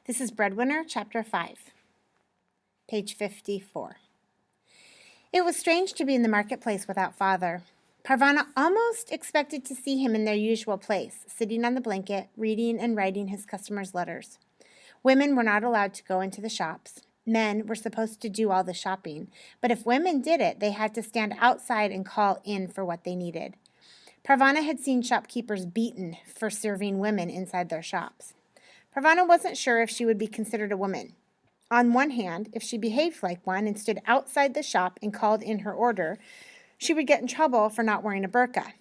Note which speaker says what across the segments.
Speaker 1: This is Breadwinner, Chapter 5, page 54. It was strange to be in the marketplace without father. Parvana almost expected to see him in their usual place, sitting on the blanket, reading and writing his customers' letters. Women were not allowed to go into the shops. Men were supposed to do all the shopping, but if women did it, they had to stand outside and call in for what they needed. Parvana had seen shopkeepers beaten for serving women inside their shops. Parvana wasn't sure if she would be considered a woman. On one hand, if she behaved like one and stood outside the shop and called in her order, she would get in trouble for not wearing a burqa.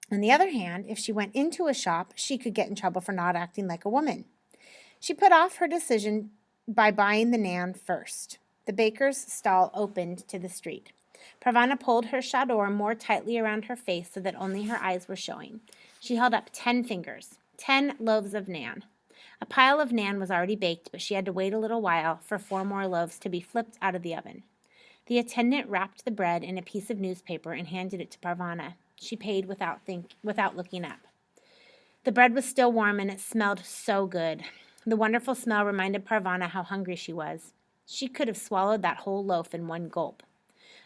Speaker 1: On the other hand, if she went into a shop, she could get in trouble for not acting like a woman. She put off her decision by buying the naan first. The baker's stall opened to the street. Parvana pulled her chador more tightly around her face so that only her eyes were showing. She held up 10 fingers, 10 loaves of naan. A pile of naan was already baked, but she had to wait a little while for 4 more loaves to be flipped out of the oven. The attendant wrapped the bread in a piece of newspaper and handed it to Parvana. She paid without looking up. The bread was still warm and it smelled so good. The wonderful smell reminded Parvana how hungry she was. She could have swallowed that whole loaf in one gulp.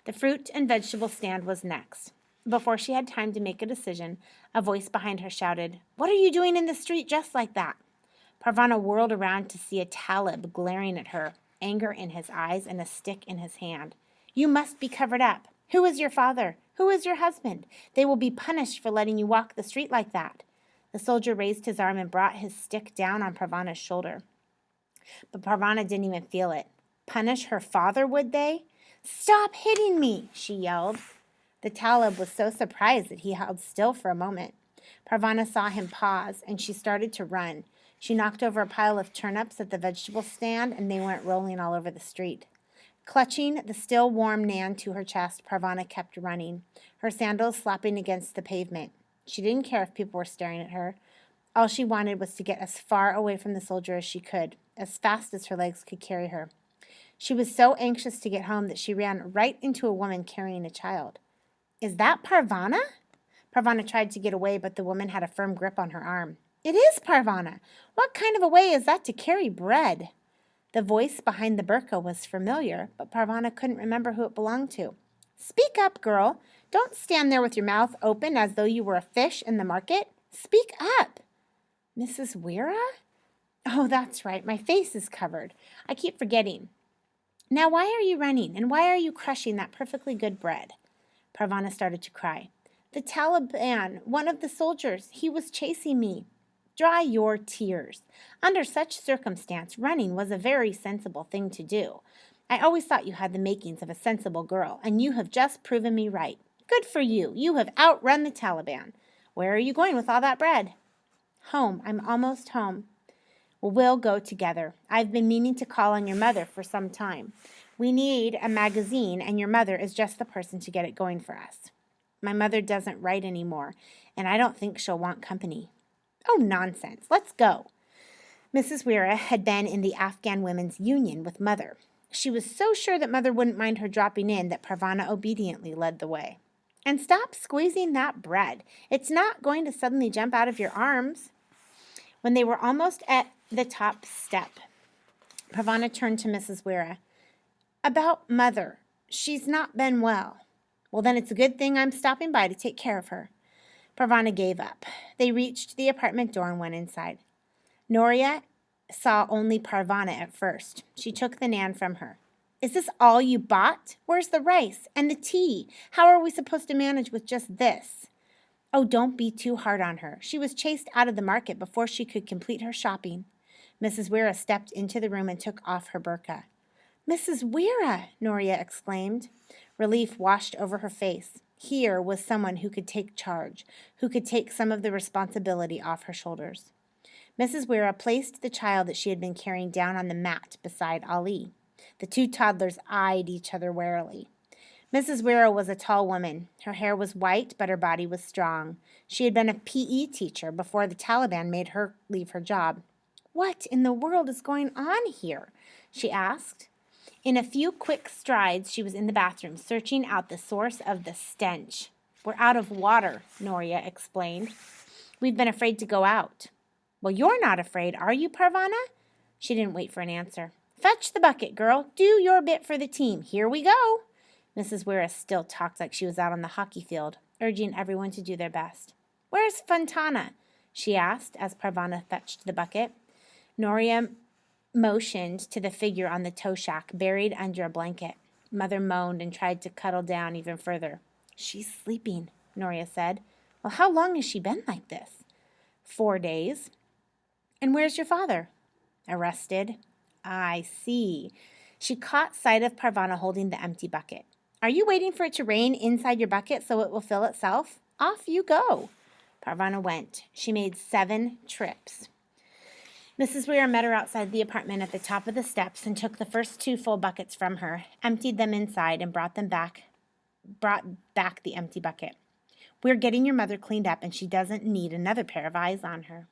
Speaker 1: The fruit and vegetable stand was next. Before she had time to make a decision, a voice behind her shouted, "What are you doing in the street just like that?" Parvana whirled around to see a talib glaring at her, anger in his eyes and a stick in his hand. "You must be covered up. Who is your father? Who is your husband? They will be punished for letting you walk the street like that." The soldier raised his arm and brought his stick down on Parvana's shoulder. But Parvana didn't even feel it. Punish her father, would they? "Stop hitting me," she yelled. The talib was so surprised that he held still for a moment. Parvana saw him pause, and she started to run. She knocked over a pile of turnips at the vegetable stand, and they went rolling all over the street. Clutching the still warm naan to her chest, Parvana kept running, her sandals slapping against the pavement. She didn't care if people were staring at her. All she wanted was to get as far away from the soldier as she could, as fast as her legs could carry her. She was so anxious to get home that she ran right into a woman carrying a child. "Is that Parvana?" Parvana tried to get away, but the woman had a firm grip on her arm. "It is Parvana. What kind of a way is that to carry bread?" The voice behind the burqa was familiar, but Parvana couldn't remember who it belonged to. "Speak up, girl. Don't stand there with your mouth open as though you were a fish in the market. Speak up." "Mrs. Weira? Oh, that's right. My face is covered. I keep forgetting. Now, why are you running, and why are you crushing that perfectly good bread?" Parvana started to cry. "The Taliban, one of the soldiers, he was chasing me." "Dry your tears. Under such circumstance, running was a very sensible thing to do. I always thought you had the makings of a sensible girl, and you have just proven me right. Good for you. You have outrun the Taliban. Where are you going with all that bread?" "Home. I'm almost home." "Well, we'll go together. I've been meaning to call on your mother for some time. We need a magazine, and your mother is just the person to get it going for us." "My mother doesn't write anymore, and I don't think she'll want company." "Oh, nonsense. Let's go." Mrs. Weira had been in the Afghan Women's Union with Mother. She was so sure that Mother wouldn't mind her dropping in that Parvana obediently led the way. "And stop squeezing that bread. It's not going to suddenly jump out of your arms." When they were almost at the top step, Parvana turned to Mrs. Weira. "About Mother. She's not been well." "Well, then it's a good thing I'm stopping by to take care of her." Parvana gave up. They reached the apartment door and went inside. Noria saw only Parvana at first. She took the naan from her. "Is this all you bought? Where's the rice and the tea? How are we supposed to manage with just this?" "Oh, don't be too hard on her. She was chased out of the market before she could complete her shopping." Mrs. Weira stepped into the room and took off her burqa. "Mrs. Weira!" Noria exclaimed. Relief washed over her face. Here was someone who could take charge, who could take some of the responsibility off her shoulders. Mrs. Weira placed the child that she had been carrying down on the mat beside Ali. The 2 toddlers eyed each other warily. Mrs. Weira was a tall woman. Her hair was white, but her body was strong. She had been a PE teacher before the Taliban made her leave her job. "What in the world is going on here?" she asked. In a few quick strides, she was in the bathroom, searching out the source of the stench. "We're out of water," Noria explained. "We've been afraid to go out." "Well, you're not afraid, are you, Parvana?" She didn't wait for an answer. Fetch the bucket, girl. Do your bit for the team. Here we go. Mrs. Wera still talked like she was out on the hockey field, urging everyone to do their best. Where's Fontana? She asked as Parvana fetched the bucket. Noria motioned to the figure on the tow shack, buried under a blanket. Mother moaned and tried to cuddle down even further. She's sleeping, Noria said. Well, how long has she been like this? 4 days. And where's your father? Arrested. I see. She caught sight of Parvana holding the empty bucket. Are you waiting for it to rain inside your bucket so it will fill itself? Off you go. Parvana went. She made 7 trips. Mrs. Weir met her outside the apartment at the top of the steps and took the first 2 full buckets from her, emptied them inside, and brought back the empty bucket. We're getting your mother cleaned up, and she doesn't need another pair of eyes on her.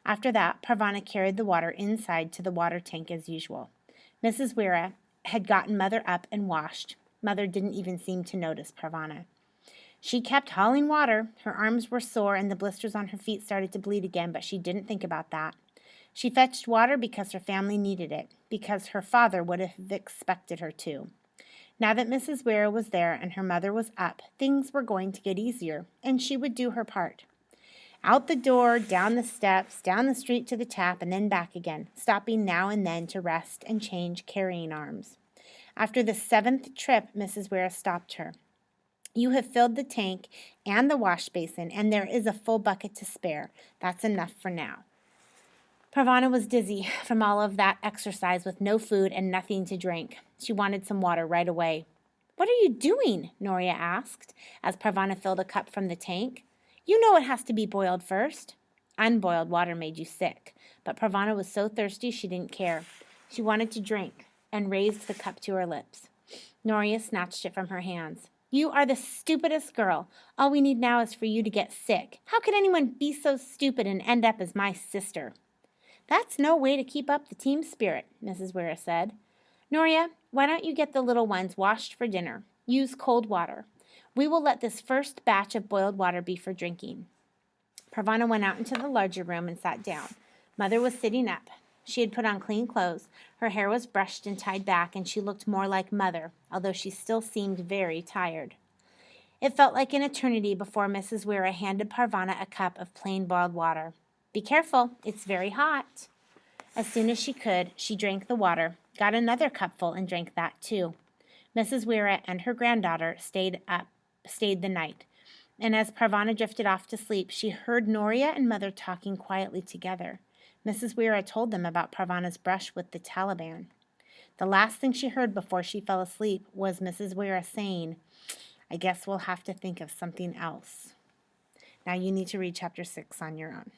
Speaker 1: After that, Parvana carried the water inside to the water tank as usual. Mrs. Wera had gotten Mother up and washed. Mother didn't even seem to notice Parvana. She kept hauling water. Her arms were sore and the blisters on her feet started to bleed again, but she didn't think about that. She fetched water because her family needed it, because her father would have expected her to. Now that Mrs. Wera was there and her mother was up, things were going to get easier, and she would do her part. Out the door, down the steps, down the street to the tap, and then back again, stopping now and then to rest and change carrying arms. After the 7th trip, Mrs. Wera stopped her. You have filled the tank and the wash basin, and there is a full bucket to spare. That's enough for now. Parvana was dizzy from all of that exercise with no food and nothing to drink. She wanted some water right away. What are you doing? Noria asked as Parvana filled a cup from the tank. You know it has to be boiled first. Unboiled water made you sick, but Parvana was so thirsty she didn't care. She wanted to drink and raised the cup to her lips. Noria snatched it from her hands. You are the stupidest girl. All we need now is for you to get sick. How could anyone be so stupid and end up as my sister? That's no way to keep up the team spirit, Mrs. Wera said. Noria, why don't you get the little ones washed for dinner? Use cold water. We will let this first batch of boiled water be for drinking. Parvana went out into the larger room and sat down. Mother was sitting up. She had put on clean clothes. Her hair was brushed and tied back, and she looked more like Mother, although she still seemed very tired. It felt like an eternity before Mrs. Wera handed Parvana a cup of plain boiled water. Be careful, it's very hot. As soon as she could, she drank the water, got another cupful, and drank that too. Mrs. Wera and her granddaughter stayed the night, and as Parvana drifted off to sleep, she heard Noria and Mother talking quietly together. Mrs. Wera told them about Parvana's brush with the Taliban. The last thing she heard before she fell asleep was Mrs. Wera saying, I guess we'll have to think of something else. Now you need to read chapter 6 on your own.